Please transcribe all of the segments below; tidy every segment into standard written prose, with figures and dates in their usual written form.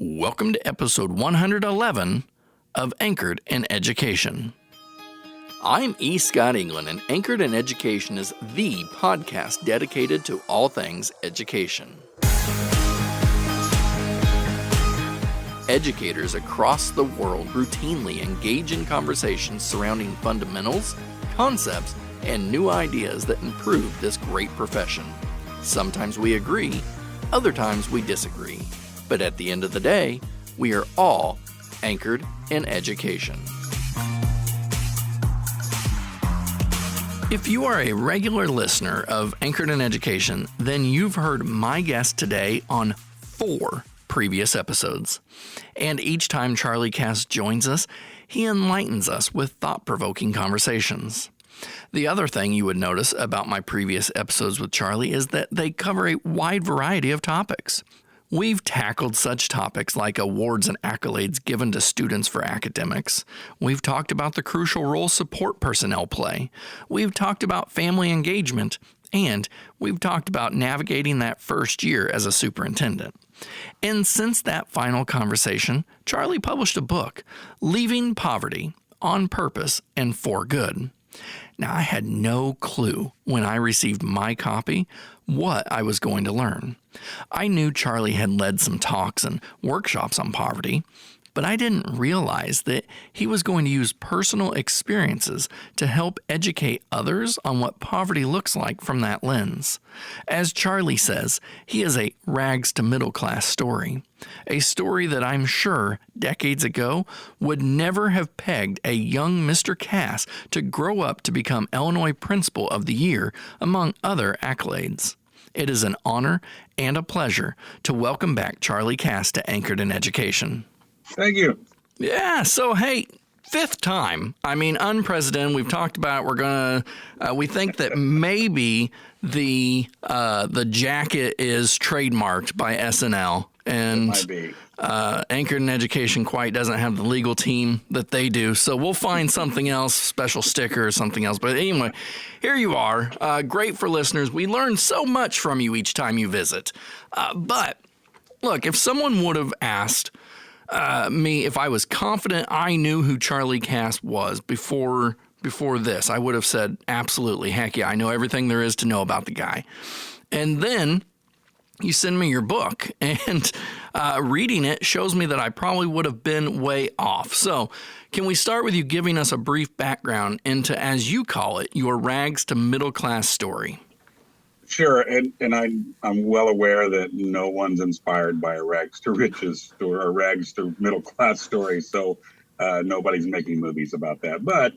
Welcome to episode 111 of Anchored in Education. I'm E. Scott England, and Anchored in Education is the podcast dedicated to all things education. Educators across the world routinely engage in conversations surrounding fundamentals, concepts, and new ideas that improve this great profession. Sometimes we agree, other times we disagree. But at the end of the day, we are all anchored in education. If you are a regular listener of Anchored in Education, then you've heard my guest today on 4 previous episodes. And each time Charley Cass joins us, he enlightens us with thought-provoking conversations. The other thing you would notice about my previous episodes with Charley is that they cover a wide variety of topics. We've tackled such topics like awards and accolades given to students for academics. We've talked about the crucial role support personnel play. We've talked about family engagement. And we've talked about navigating that first year as a superintendent. And since that final conversation, Charley published a book, Leaving Poverty, On Purpose and For Good. Now, I had no clue when I received my copy what I was going to learn. I knew Charley had led some talks and workshops on poverty, but I didn't realize that he was going to use personal experiences to help educate others on what poverty looks like from that lens. As Charley says, he is a rags to middle class story, a story that I'm sure decades ago would never have pegged a young Mr. Cass to grow up to become Illinois Principal of the Year, among other accolades. It is an honor and a pleasure to welcome back Charley Cass to Anchored in Education. Thank you. Yeah, so hey, 5th time. I mean, unprecedented. We've talked about we think that maybe the jacket is trademarked by SNL, and Anchored in Education quite doesn't have the legal team that they do. So we'll find something else, special sticker or something else. But anyway, here you are. Great for listeners. We learn so much from you each time you visit. But look, if someone would have asked me if I was confident I knew who Charley Cass was before this, I would have said, absolutely, heck yeah, I know everything there is to know about the guy. And then you send me your book, and reading it shows me that I probably would have been way off. So can we start with you giving us a brief background into, as you call it, your rags to middle class story? Sure, and I'm well aware that no one's inspired by a rags to riches story or a rags to middle class story, so nobody's making movies about that. But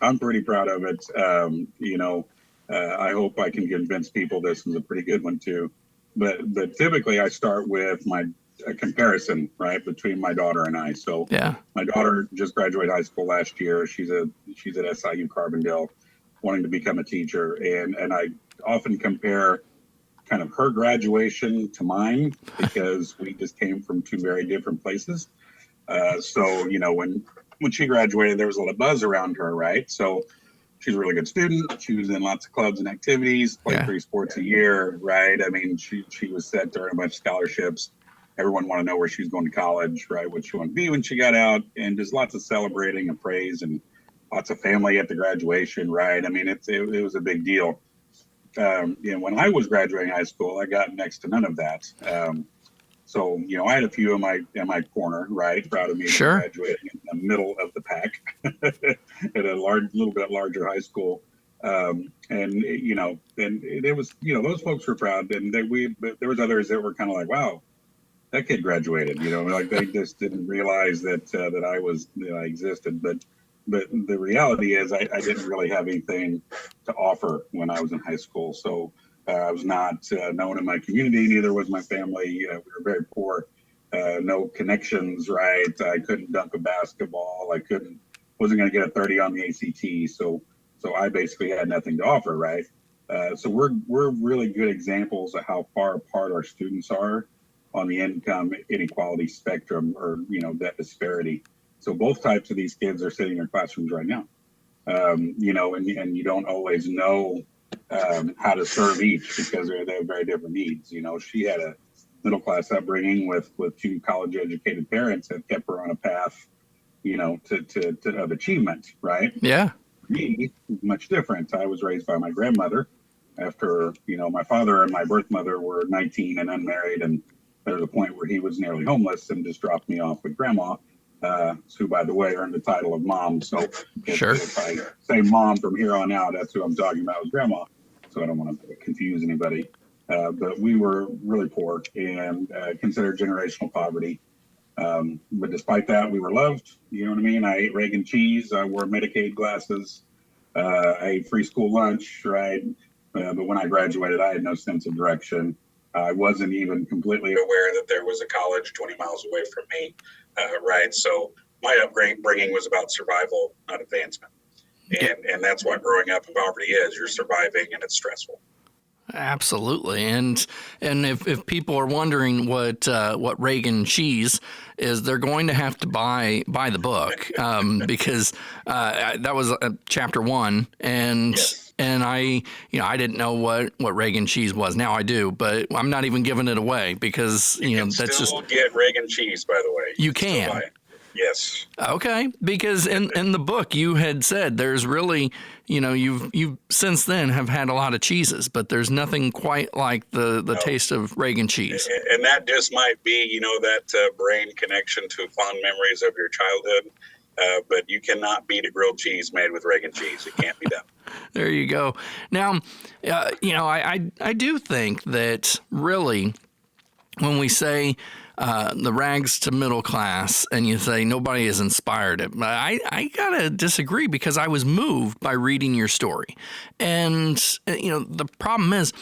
I'm pretty proud of it. I hope I can convince people this is a pretty good one too. But typically I start with a comparison, right, between my daughter and I. So yeah. My daughter just graduated high school last year. She's at SIU Carbondale, wanting to become a teacher, and I often compare kind of her graduation to mine because we just came from 2 very different places. So, when she graduated, there was a lot of buzz around her, right? So she's a really good student. She was in lots of clubs and activities, played 3 sports a year, right? I mean, she was set to earn a bunch of scholarships. Everyone wanted to know where she was going to college, right? What she wanted to be when she got out, and just lots of celebrating and praise and lots of family at the graduation, right? I mean, it was a big deal. When I was graduating high school, I got next to none of that. So, I had a few in my corner, right? Proud of me for graduating in the middle of the pack at a little bit larger high school. And it was, those folks were proud, and but there was others that were kind of like, wow, that kid graduated, like they just didn't realize that I existed. But the reality is I didn't really have anything to offer when I was in high school. So I was not known in my community. Neither was my family. We were very poor. No connections, right? I couldn't dunk a basketball. Wasn't going to get a 30 on the ACT. So I basically had nothing to offer, right? So we're really good examples of how far apart our students are on the income inequality spectrum, or that disparity. So both types of these kids are sitting in their classrooms right now, and you don't always know how to serve each because they have very different needs. She had a middle class upbringing with two college educated parents that kept her on a path, to of achievement, right? Yeah. Me, much different. I was raised by my grandmother after, my father and my birth mother were 19 and unmarried. And there was a point where he was nearly homeless and just dropped me off with grandma, who, by the way, earned the title of mom. So Sure. if I say mom from here on out, that's who I'm talking about, was grandma. So I don't want to confuse anybody. But we were really poor and considered generational poverty. But despite that, we were loved. You know what I mean? I ate Reagan cheese. I wore Medicaid glasses. I ate free school lunch, right? But when I graduated, I had no sense of direction. I wasn't even completely aware that there was a college 20 miles away from me, right? So my upbringing was about survival, not advancement. And that's what growing up in poverty is. You're surviving, and it's stressful. Absolutely, and if people are wondering what Reagan cheese is, they're going to have to buy the book, because that was chapter 1, and Yes. and I didn't know what Reagan cheese was. Now I do, but I'm not even giving it away because that's still just get Reagan cheese, by the way. You can. Yes. Okay, because in the book you had said there's really, you've since then have had a lot of cheeses, but there's nothing quite like the taste of Reagan cheese. And that just might be, that brain connection to fond memories of your childhood. But you cannot beat a grilled cheese made with Reagan cheese. It can't be done. There you go. Now, I do think that really when we say the rags to middle class, and you say nobody has inspired it. I gotta disagree because I was moved by reading your story, and the problem is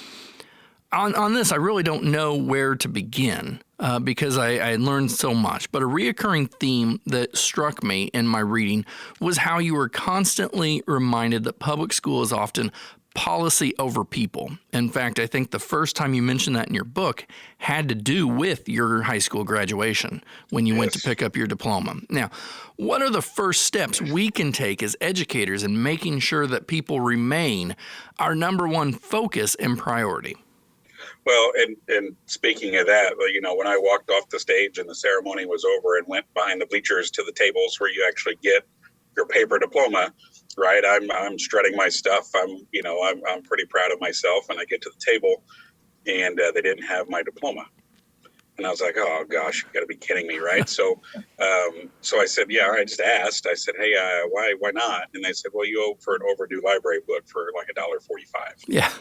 on this I really don't know where to begin because I learned so much. But a reoccurring theme that struck me in my reading was how you were constantly reminded that public school is often policy over people. In fact, I think the first time you mentioned that in your book had to do with your high school graduation when you went to pick up your diploma. Now, what are the first steps we can take as educators in making sure that people remain our number one focus and priority? Well, and speaking of that, when I walked off the stage and the ceremony was over and went behind the bleachers to the tables where you actually get your paper diploma, right? I'm strutting my stuff. I'm pretty proud of myself, and I get to the table, and they didn't have my diploma, and I was like, oh gosh, you got to be kidding me, right? So I said, yeah. I just asked. I said, hey, why not? And they said, well, you owe for an overdue library book for like $1.45. Yeah.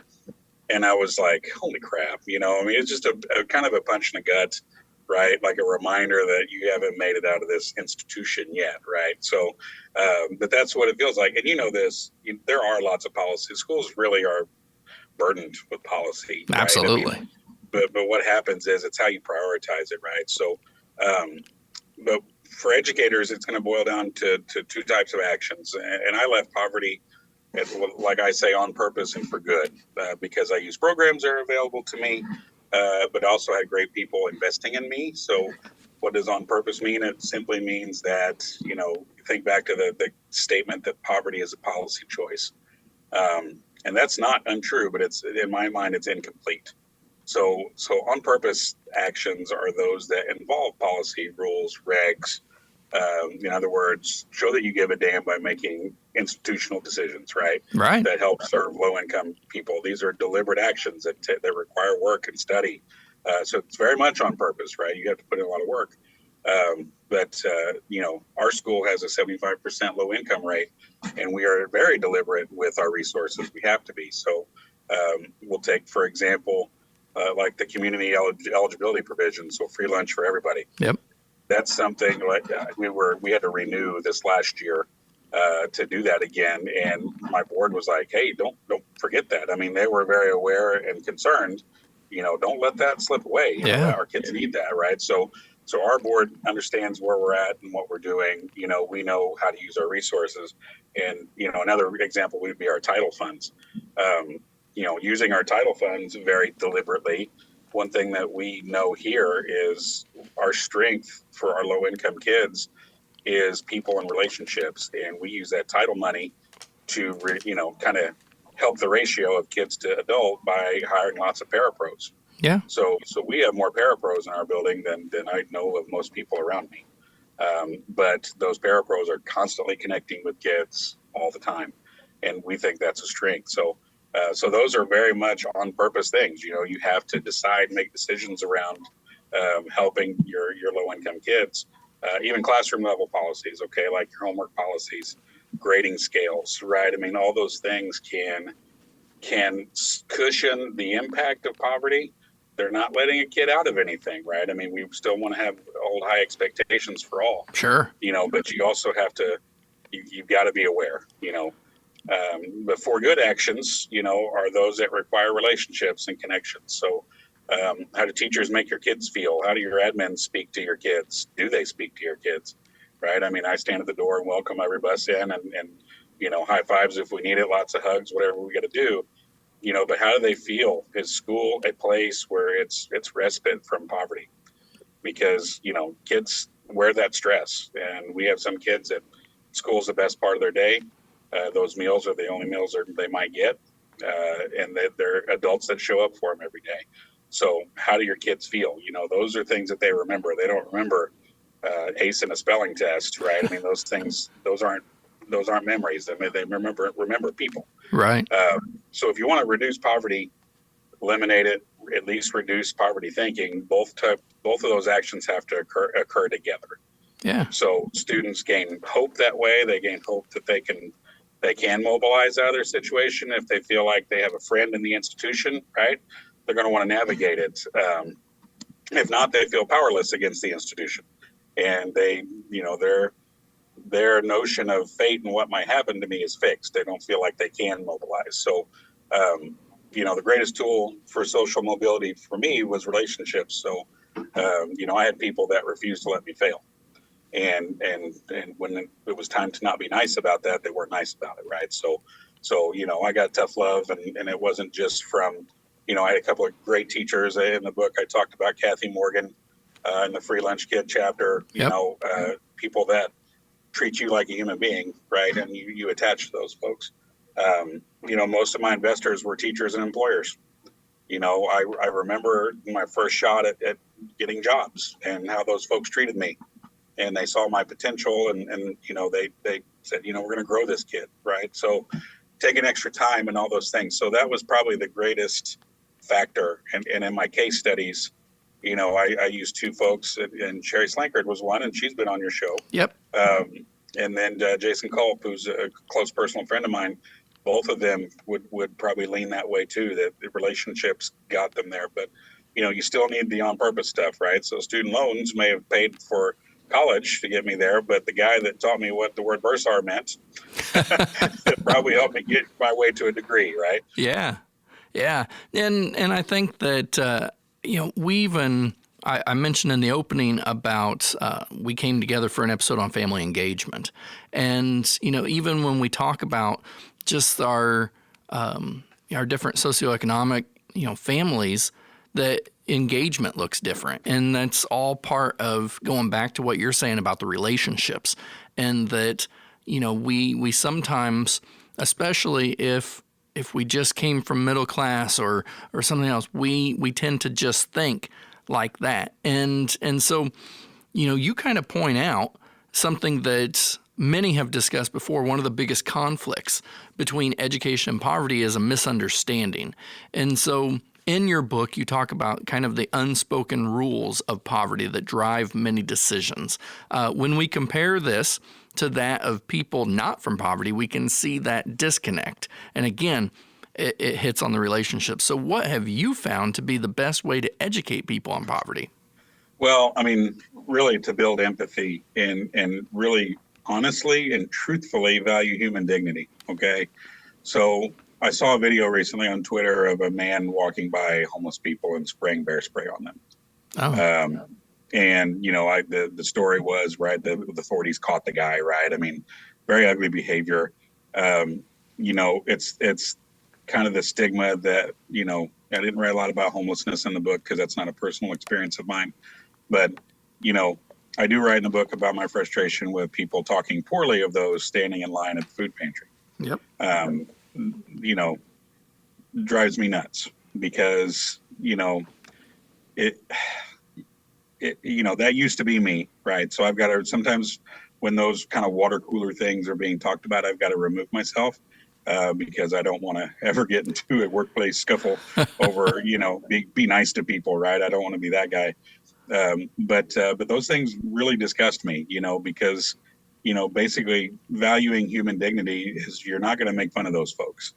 And I was like, holy crap, it's just a kind of a punch in the gut, right? Like a reminder that you haven't made it out of this institution yet, right? So, but that's what it feels like. And there are lots of policies. Schools really are burdened with policy. Right? Absolutely. But what happens is it's how you prioritize it, right? So, but for educators, it's going to boil down to two types of actions. And I left poverty, like I say, on purpose and for good, because I use programs that are available to me, but also had great people investing in me. So what does on purpose mean? It simply means that, think back to the statement that poverty is a policy choice. And that's not untrue, but it's, in my mind, it's incomplete. So on purpose actions are those that involve policy, rules, regs. In other words, show that you give a damn by making institutional decisions, right? Right. That help serve low-income people. These are deliberate actions that require work and study. So it's very much on purpose, right? You have to put in a lot of work. But our school has a 75% low-income rate, and we are very deliberate with our resources. We have to be. So we'll take, for example, like the community eligibility provision, so free lunch for everybody. Yep. That's something like we had to renew this last year to do that again, and my board was like, "Hey, don't forget that." I mean, they were very aware and concerned. Don't let that slip away. Our kids need that, right? So our board understands where we're at and what we're doing. We know how to use our resources, and another example would be our title funds. Using our title funds very deliberately. One thing that we know here is our strength for our low-income kids is people and relationships, and we use that title money to, kind of help the ratio of kids to adult by hiring lots of parapros. Yeah. So we have more parapros in our building than I know of most people around me. But those parapros are constantly connecting with kids all the time, and we think that's a strength. So those are very much on purpose things. You know, you have to decide, make decisions around helping your low income kids. Even classroom level policies, okay, like your homework policies, grading scales, right? I mean, all those things can cushion the impact of poverty. They're not letting a kid out of anything, right? I mean, we still want to have old high expectations for all, Sure. you know, but you also have to, you've got to be aware, you know. But for good actions, you know, are those that require relationships and connections. So, how do teachers make your kids feel? How do your admins speak to your kids? Do they speak to your kids? Right? I mean, I stand at the door and welcome every bus in, and you know, high fives if we need it, lots of hugs, whatever we got to do. You know, but how do they feel? Is school a place where it's respite from poverty? Because you know, kids wear that stress, and we have some kids that school's the best part of their day. Those meals are the only meals they might get, and they're adults that show up for them every day. So, how do your kids feel? You know, those are things that they remember. They don't remember ace in a spelling test, right? I mean, those things, those aren't memories. I mean, they remember people. Right. So, if you want to reduce poverty, eliminate it, at least reduce poverty thinking. Both of those actions have to occur together. Yeah. So students gain hope that way. They gain hope that they can mobilize out of their situation if they feel like they have a friend in the institution, right? They're going to want to navigate it. If not, they feel powerless against the institution, and they, you know, their notion of fate and what might happen to me is fixed. They don't feel like they can mobilize. So, you know, the greatest tool for social mobility for me was relationships. So, you know, I had people that refused to let me fail. And when it was time to not be nice about that, they weren't nice about it, right? So you know, I got tough love, and it wasn't just from, you know, I had a couple of great teachers in the book. I talked about Kathy Morgan in the Free Lunch Kid chapter. You know, people that treat you like a human being, right? And you attach to those folks. You know, most of my investors were teachers and employers. You know, I remember my first shot at getting jobs and how those folks treated me. And they saw my potential, and you know, they said, you know, we're going to grow this kid, right? So taking extra time and all those things. So that was probably the greatest factor. And in my case studies, you know, I used two folks, and Sherry Slankard was one, and she's been on your show. Yep. And then Jason Culp, who's a close personal friend of mine, both of them would probably lean that way too, that the relationships got them there. But, you know, you still need the on-purpose stuff, right? So student loans may have paid for college to get me there, but the guy that taught me what the word bursar meant probably helped me get my way to a degree, right? Yeah. And I think that you know, we even I mentioned in the opening about we came together for an episode on family engagement, and you know, even when we talk about just our different socioeconomic, you know, families, that engagement looks different. And that's all part of going back to what you're saying about the relationships, and that, you know, we sometimes, especially if we just came from middle class or something else, we tend to just think like that. And so, you know, you kind of point out something that many have discussed before. One of the biggest conflicts between education and poverty is a misunderstanding. And so in your book, you talk about kind of the unspoken rules of poverty that drive many decisions. When we compare this to that of people not from poverty, we can see that disconnect. And again, it hits on the relationship. So what have you found to be the best way to educate people on poverty? Well, I mean, really to build empathy and really honestly and truthfully value human dignity, okay? So I saw a video recently on Twitter of a man walking by homeless people and spraying bear spray on them. Oh. And, you know, the story was, right, the authorities caught the guy, right? I mean, very ugly behavior. You know, it's kind of the stigma that, you know, I didn't write a lot about homelessness in the book because that's not a personal experience of mine. But, you know, I do write in the book about my frustration with people talking poorly of those standing in line at the food pantry. Yep. You know, drives me nuts because, you know, it, that used to be me, right? So I've got to sometimes when those kind of water cooler things are being talked about, I've got to remove myself because I don't want to ever get into a workplace scuffle over, be nice to people, right? I don't want to be that guy. But those things really disgust me, because, basically valuing human dignity is you're not going to make fun of those folks.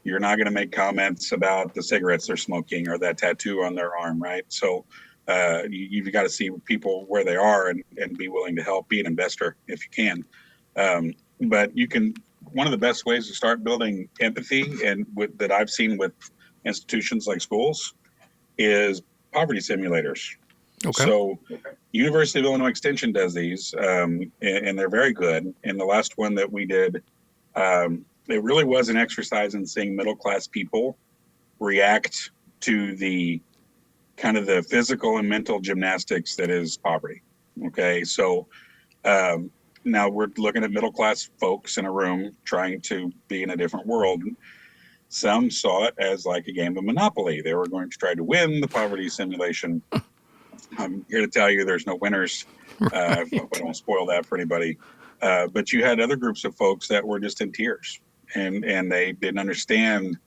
You're not going to make comments about the cigarettes they're smoking or that tattoo on their arm, right? So you've got to see people where they are and be willing to help, be an investor if you can. But one of the best ways to start building empathy that I've seen with institutions like schools is poverty simulators. Okay. So University of Illinois Extension does these, and they're very good. And the last one that we did, it really was an exercise in seeing middle-class people react to the kind of the physical and mental gymnastics that is poverty. Okay. So now we're looking at middle-class folks in a room trying to be in a different world. Some saw it as like a game of Monopoly. They were going to try to win the poverty simulation. I'm here to tell you there's no winners. I hope I don't spoil that for anybody. But you had other groups of folks that were just in tears, and they didn't understand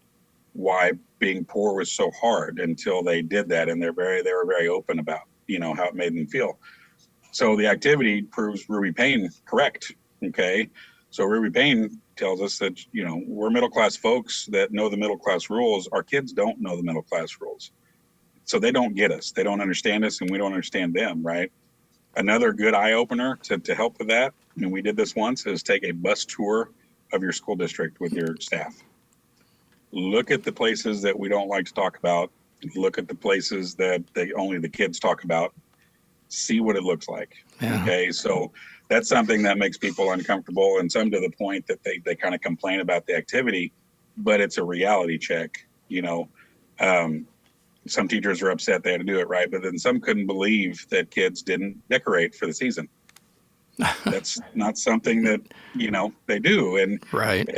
why being poor was so hard until they did that, and they were very open about how it made them feel. So the activity proves Ruby Payne correct. Okay, so Ruby Payne tells us that we're middle class folks that know the middle class rules. Our kids don't know the middle class rules. So they don't get us. They don't understand us, and we don't understand them, right? Another good eye-opener to help with that, and we did this once, is take a bus tour of your school district with your staff. Look at the places that we don't like to talk about. Look at the places that only the kids talk about. See what it looks like. Yeah. Okay, so that's something that makes people uncomfortable, and some to the point that they kind of complain about the activity, but it's a reality check, Some teachers are upset they had to do it, right? But then some couldn't believe that kids didn't decorate for the season. That's not something that, they do. And, right.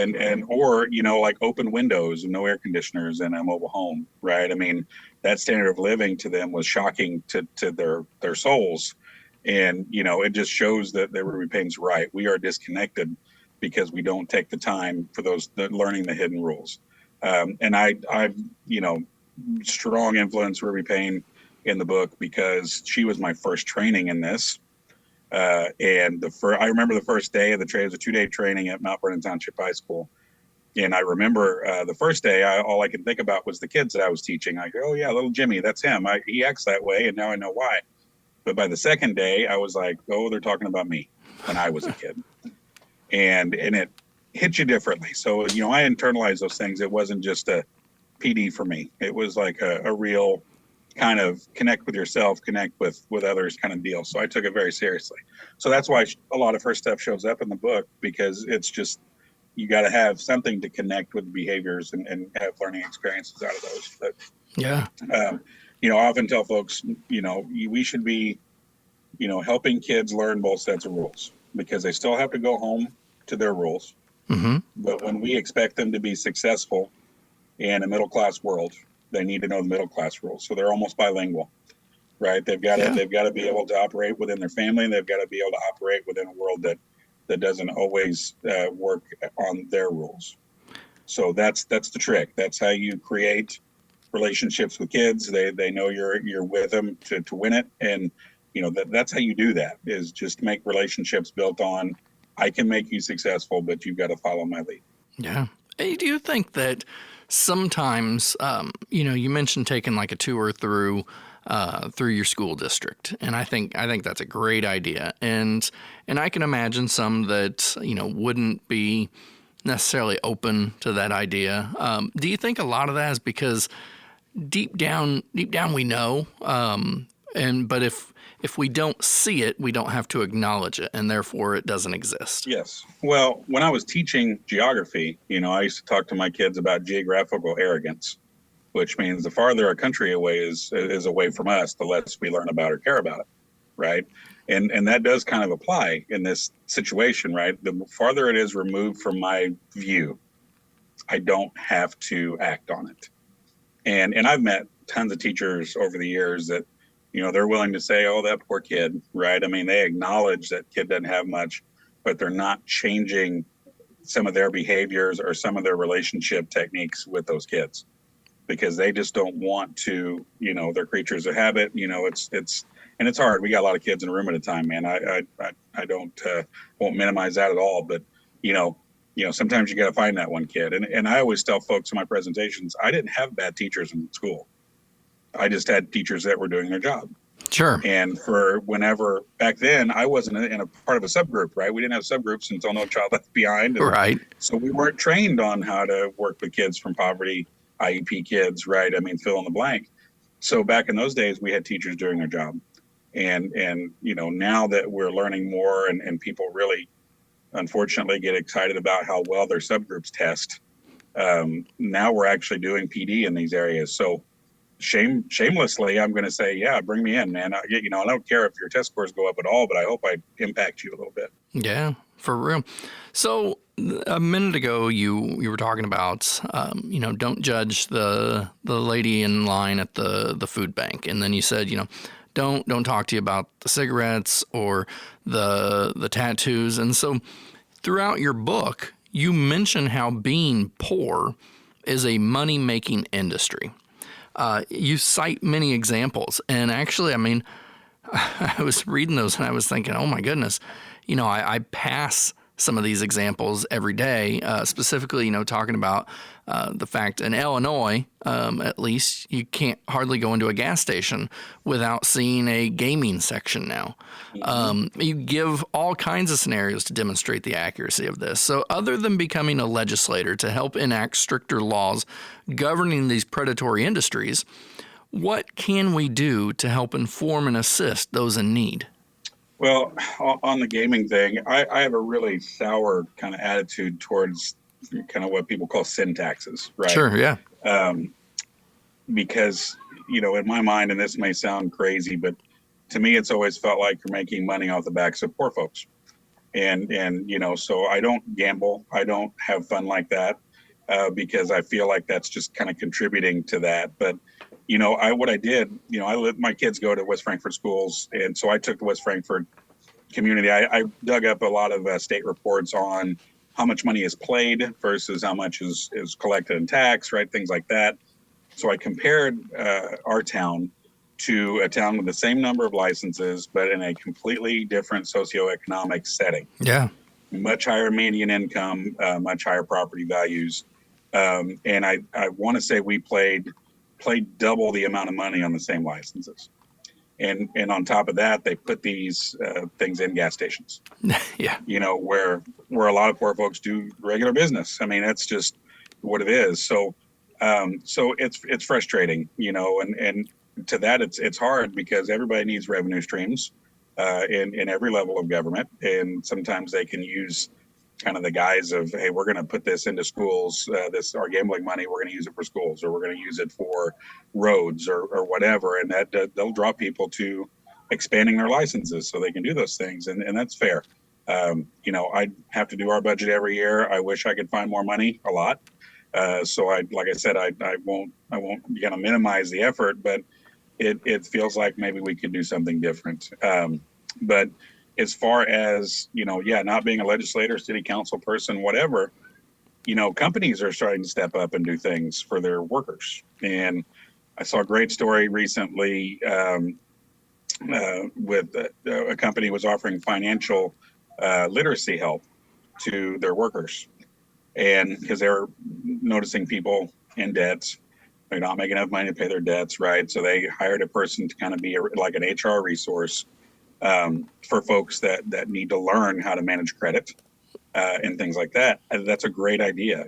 Or, like open windows and no air conditioners in a mobile home, right? I mean, that standard of living to them was shocking to their souls. And, it just shows that Ruby Payne's right. We are disconnected because we don't take the time for learning the hidden rules. And I've strong influence Ruby Payne in the book because she was my first training in this. And I remember the first day of the training. It was a 2-day training at Mount Vernon Township High School. And I remember the first day, all I could think about was the kids that I was teaching. I go, oh yeah, little Jimmy, that's him. He acts that way, and now I know why. But by the second day, I was like, oh, they're talking about me when I was a kid. And it hit you differently. So, I internalized those things. It wasn't just a PD for me. It was like a real kind of connect with yourself, connect with others kind of deal. So I took it very seriously. So that's why a lot of her stuff shows up in the book, because it's just, you got to have something to connect with behaviors and have learning experiences out of those. But, yeah. I often tell folks, we should be, helping kids learn both sets of rules, because they still have to go home to their rules. Mm-hmm. But when we expect them to be successful in a middle-class world, they need to know the middle-class rules. So they're almost bilingual, right? They've got to be able to operate within their family, and they've got to be able to operate within a world that doesn't always work on their rules. So that's the trick. That's how you create relationships with kids. They know you're with them to win it, and that's how you do that, is just make relationships built on, I can make you successful, but you've got to follow my lead. Yeah. Hey, do you think that sometimes, you mentioned taking like a tour through your school district, and I think that's a great idea, and I can imagine some that wouldn't be necessarily open to that idea. Do you think a lot of that is because deep down we know, but if we don't see it, we don't have to acknowledge it, and therefore it doesn't exist. Yes. Well, when I was teaching geography, I used to talk to my kids about geographical arrogance, which means the farther a country away is away from us, the less we learn about or care about it, right? And that does kind of apply in this situation, right? The farther it is removed from my view, I don't have to act on it. And I've met tons of teachers over the years that they're willing to say, oh, that poor kid, right? I mean, they acknowledge that kid doesn't have much, but they're not changing some of their behaviors or some of their relationship techniques with those kids because they just don't want to, they're creatures of habit. And it's hard. We got a lot of kids in a room at a time, man. I don't, won't minimize that at all, but, sometimes you got to find that one kid. And I always tell folks in my presentations, I didn't have bad teachers in school. I just had teachers that were doing their job. Sure. And for whenever back then, I wasn't in a part of a subgroup, right? We didn't have subgroups until No Child Left Behind. Right. So we weren't trained on how to work with kids from poverty, IEP kids, right? I mean, fill in the blank. So back in those days, we had teachers doing their job. And now that we're learning more and people really, unfortunately, get excited about how well their subgroups test, now we're actually doing PD in these areas. So shamelessly, I'm going to say, yeah, bring me in, man. I don't care if your test scores go up at all, but I hope I impact you a little bit. Yeah, for real. So a minute ago, you were talking about, don't judge the lady in line at the food bank. And then you said, don't talk to you about the cigarettes or the tattoos. And so throughout your book, you mention how being poor is a money-making industry. You cite many examples. And actually, I mean, I was reading those and I was thinking, oh my goodness, I pass some of these examples every day, specifically, talking about the fact in Illinois, at least, you can't hardly go into a gas station without seeing a gaming section now. You give all kinds of scenarios to demonstrate the accuracy of this. So other than becoming a legislator to help enact stricter laws governing these predatory industries, what can we do to help inform and assist those in need? Well, on the gaming thing, I have a really sour kind of attitude towards kind of what people call sin taxes, right? Sure, yeah. Because, in my mind, and this may sound crazy, but to me, it's always felt like you're making money off the backs of poor folks. And so I don't gamble. I don't have fun like that because I feel like that's just kind of contributing to that. But what I did, my kids go to West Frankfort schools. And so I took the West Frankfort community. I dug up a lot of state reports on how much money is played versus how much is collected in tax, right? Things like that. So I compared our town to a town with the same number of licenses, but in a completely different socioeconomic setting. Yeah. Much higher median income, much higher property values. And I want to say we played double the amount of money on the same licenses. And on top of that, they put these things in gas stations. Yeah. Where a lot of poor folks do regular business. I mean, that's just what it is. So it's frustrating, and to that it's hard because everybody needs revenue streams in every level of government. And sometimes they can use kind of the guise of, hey, we're going to put this into schools, our gambling money, we're going to use it for schools, or we're going to use it for roads or whatever. And that they'll draw people to expanding their licenses so they can do those things. And that's fair. I have to do our budget every year. I wish I could find more money, a lot. So like I said, I won't kind of minimize the effort, but it feels like maybe we could do something different. But as far as, not being a legislator, city council person, whatever, companies are starting to step up and do things for their workers. And I saw a great story recently with a company was offering financial literacy help to their workers. And because they're noticing people in debts, they're not making enough money to pay their debts, right? So they hired a person to kind of be like an HR resource for folks that need to learn how to manage credit and things like that. And that's a great idea.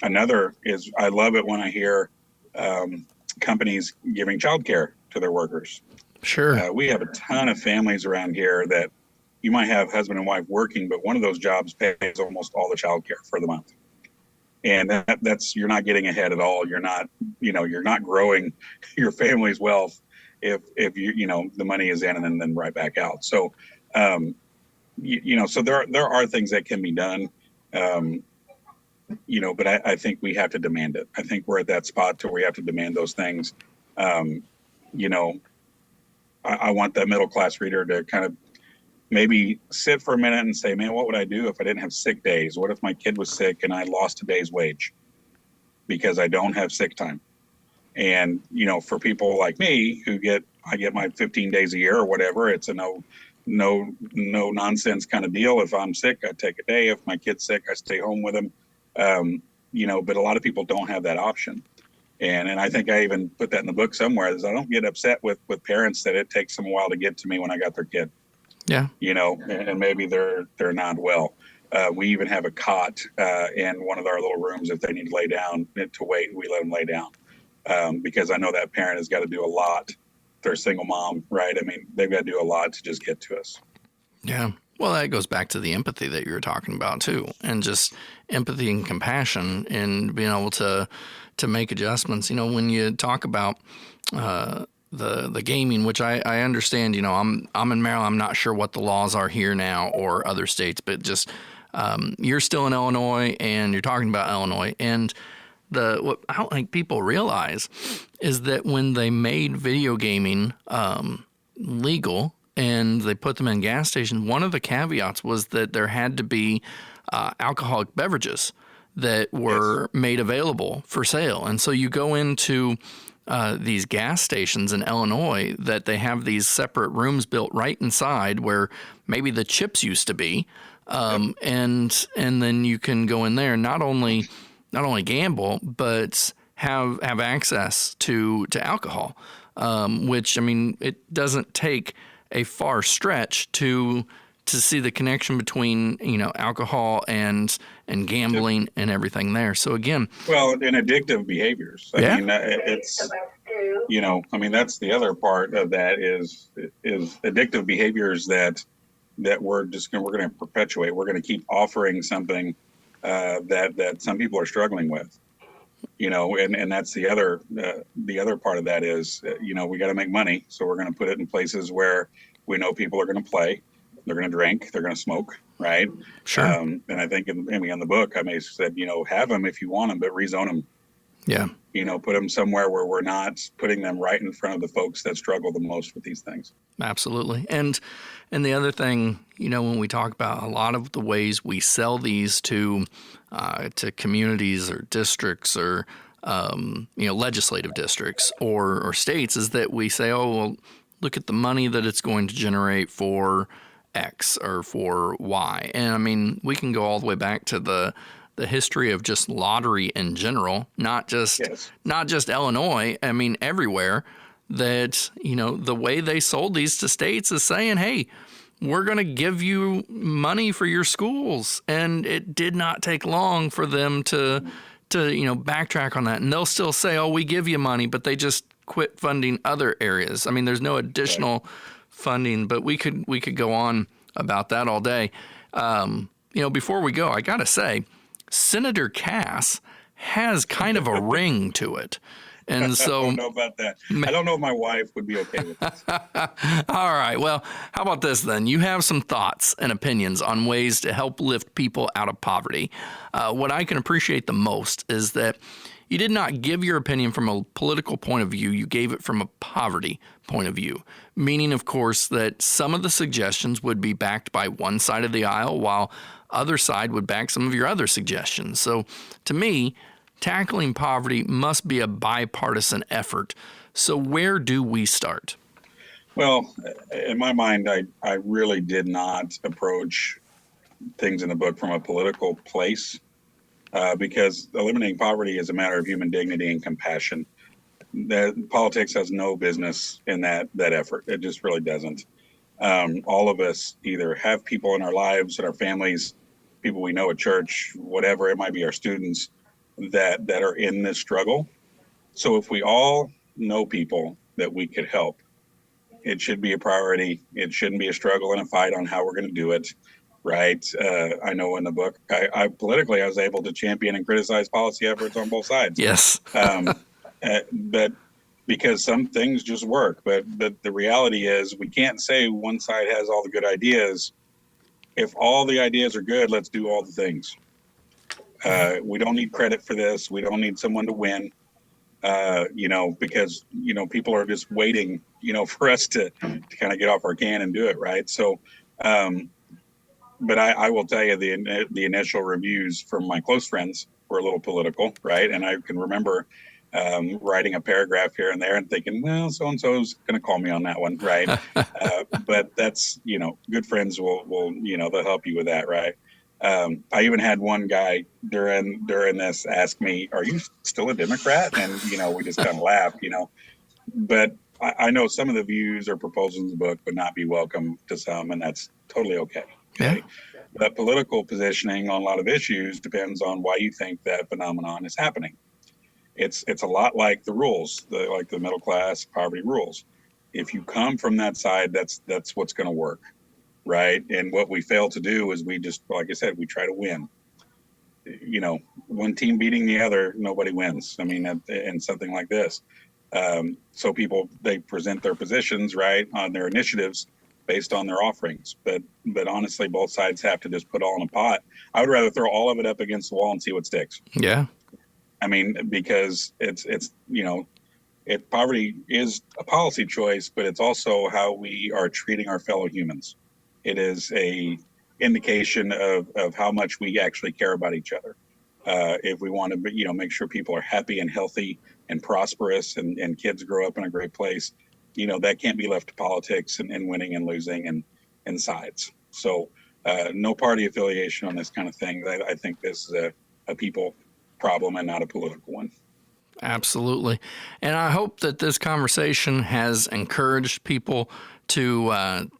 Another is, I love it when I hear companies giving childcare to their workers. Sure. We have a ton of families around here that you might have husband and wife working, but one of those jobs pays almost all the childcare for the month. And that's, you're not getting ahead at all. You're not growing your family's wealth if the money is in and then right back out. So, so there are things that can be done, but I think we have to demand it. I think we're at that spot where we have to demand those things. you know, I want that middle class reader to kind of maybe sit for a minute and say, man, what would I do if I didn't have sick days? What if my kid was sick and I lost a day's wage because I don't have sick time? And, you know, for people like me who I get my 15 days a year or whatever, it's a no nonsense kind of deal. If I'm sick, I take a day. If my kid's sick, I stay home with him. You know, but a lot of people don't have that option. And I think I even put that in the book somewhere, is I don't get upset with parents that it takes them a while to get to me when I got their kid. Yeah. You know, and maybe they're not well. We even have a cot in one of our little rooms. If they need to lay down to wait, we let them lay down. Because I know that parent has got to do a lot. They're a single mom, right? I mean, they've got to do a lot to just get to us. Yeah. Well, that goes back to the empathy that you were talking about too, and just empathy and compassion and being able to make adjustments. You know, when you talk about the gaming, which I understand, you know, I'm in Maryland. I'm not sure what the laws are here now or other states, but just you're still in Illinois and you're talking about Illinois. And what I don't think people realize is that when they made video gaming legal and they put them in gas stations, one of the caveats was that there had to be alcoholic beverages that were made available for sale. And so you go into these gas stations in Illinois that they have these separate rooms built right inside where maybe the chips used to be. And then you can go in there, not only gamble, but have access to alcohol, which, I mean, it doesn't take a far stretch to see the connection between, you know, alcohol and gambling and everything there. So again, well, and addictive behaviors. I mean, it's, you know, I mean, that's the other part of that is addictive behaviors that we're going to perpetuate. We're going to keep offering something that some people are struggling with, you know, and that's the other part of that is, you know, we got to make money. So we're going to put it in places where we know people are going to play, they're going to drink, they're going to smoke. Right. Sure. And I think in the book, I may have said, you know, have them if you want them, but rezone them. Yeah. You know, put them somewhere where we're not putting them right in front of the folks that struggle the most with these things. Absolutely. And the other thing, you know, when we talk about a lot of the ways we sell these to communities or districts or, you know, legislative districts or states is that we say, oh, well, look at the money that it's going to generate for X or for Y. And I mean, we can go all the way back to the history of just lottery in general, not just Illinois. I mean, everywhere that, you know, the way they sold these to states is saying, hey, we're going to give you money for your schools. And it did not take long for them to, you know, backtrack on that. And they'll still say, oh, we give you money, but they just quit funding other areas. I mean, there's no additional funding, but we could go on about that all day. You know, before we go, I got to say, Senator Cass has kind of a ring to it. And so I don't know about that. I don't know if my wife would be okay with this. All right. Well, how about this then? You have some thoughts and opinions on ways to help lift people out of poverty. What I can appreciate the most is that you did not give your opinion from a political point of view. You gave it from a poverty point of view, meaning, of course, that some of the suggestions would be backed by one side of the aisle while other side would back some of your other suggestions. So to me, tackling poverty must be a bipartisan effort. So where do we start? Well, in my mind, I really did not approach things in the book from a political place because eliminating poverty is a matter of human dignity and compassion. Politics has no business in that effort. It just really doesn't. All of us either have people in our lives and our families, people we know at church, whatever, it might be our students that are in this struggle. So if we all know people that we could help, it should be a priority. It shouldn't be a struggle and a fight on how we're going to do it. Right. I know in the book, I politically, I was able to champion and criticize policy efforts on both sides. Yes. But because some things just work. But the reality is we can't say one side has all the good ideas. If all the ideas are good, let's do all the things. We don't need credit for this. We don't need someone to win. because, people are just waiting, for us to kind of get off our can and do it. Right. So, but I will tell you the initial reviews from my close friends were a little political. Right. And I can remember writing a paragraph here and there and thinking, well, so-and-so's going to call me on that one. Right. But that's, good friends will, they'll help you with that. Right. I even had one guy during this ask me, "Are you still a Democrat?" And, we just kind of laughed, but I know some of the views or proposals in the book would not be welcome to some, and that's totally okay. Okay. Yeah. But political positioning on a lot of issues depends on why you think that phenomenon is happening. It's a lot like the rules, like the middle class poverty rules. If you come from that side, that's what's going to work. Right. And what we fail to do is we just, like I said, we try to win. One team beating the other, nobody wins. I mean, in something like this. So people, they present their positions, right, on their initiatives based on their offerings. But honestly, both sides have to just put all in a pot. I would rather throw all of it up against the wall and see what sticks. Yeah. I mean, because poverty is a policy choice, but it's also how we are treating our fellow humans. It is a indication of how much we actually care about each other. If we want to, make sure people are happy and healthy and prosperous and kids grow up in a great place, that can't be left to politics and winning and losing and sides. So no party affiliation on this kind of thing. I think this is a people problem and not a political one. Absolutely. And I hope that this conversation has encouraged people to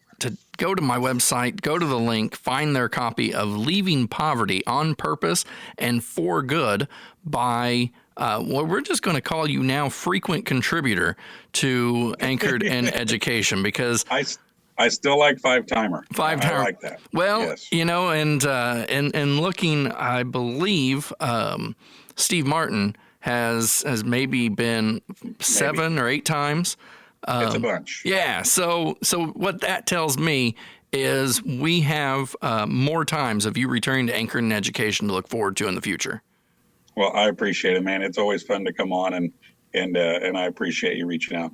go to my website, go to the link, find their copy of Leaving Poverty on Purpose and for Good by, we're just going to call you now frequent contributor to Anchored in Education, because I still like five-timer. I like that. Well, yes. and looking, I believe Steve Martin has maybe been 7 or 8 times. It's a bunch. Yeah. So what that tells me is we have more times of you returning to Anchored in Education to look forward to in the future. Well, I appreciate it, man. It's always fun to come on, and I appreciate you reaching out.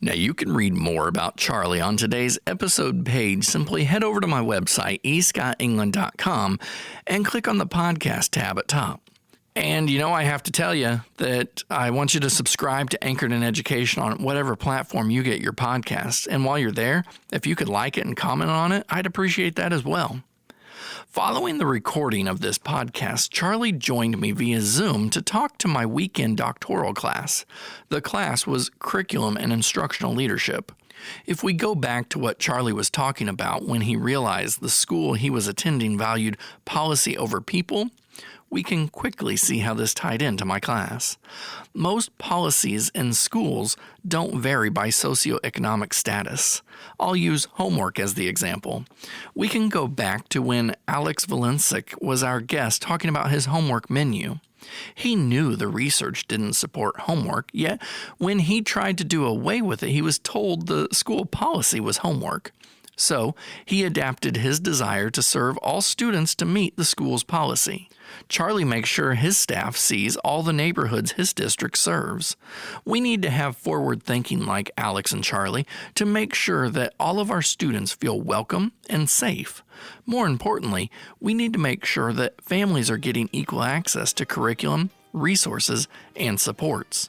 Now, you can read more about Charley on today's episode page. Simply head over to my website, escottengland.com, and click on the podcast tab at top. And, I have to tell you that I want you to subscribe to Anchored in Education on whatever platform you get your podcasts. And while you're there, if you could like it and comment on it, I'd appreciate that as well. Following the recording of this podcast, Charley joined me via Zoom to talk to my weekend doctoral class. The class was Curriculum and Instructional Leadership. If we go back to what Charley was talking about when he realized the school he was attending valued policy over people, we can quickly see how this tied into my class. Most policies in schools don't vary by socioeconomic status. I'll use homework as the example. We can go back to when Alex Valensic was our guest talking about his homework menu. He knew the research didn't support homework, yet when he tried to do away with it, he was told the school policy was homework. So he adapted his desire to serve all students to meet the school's policy. Charley makes sure his staff sees all the neighborhoods his district serves. We need to have forward thinking like Alex and Charley to make sure that all of our students feel welcome and safe. More importantly, we need to make sure that families are getting equal access to curriculum, resources, and supports.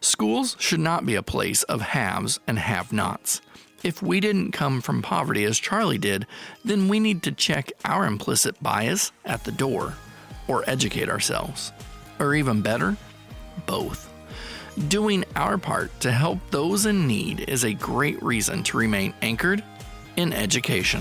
Schools should not be a place of haves and have-nots. If we didn't come from poverty as Charley did, then we need to check our implicit bias at the door, or educate ourselves. Or even better, both. Doing our part to help those in need is a great reason to remain anchored in education.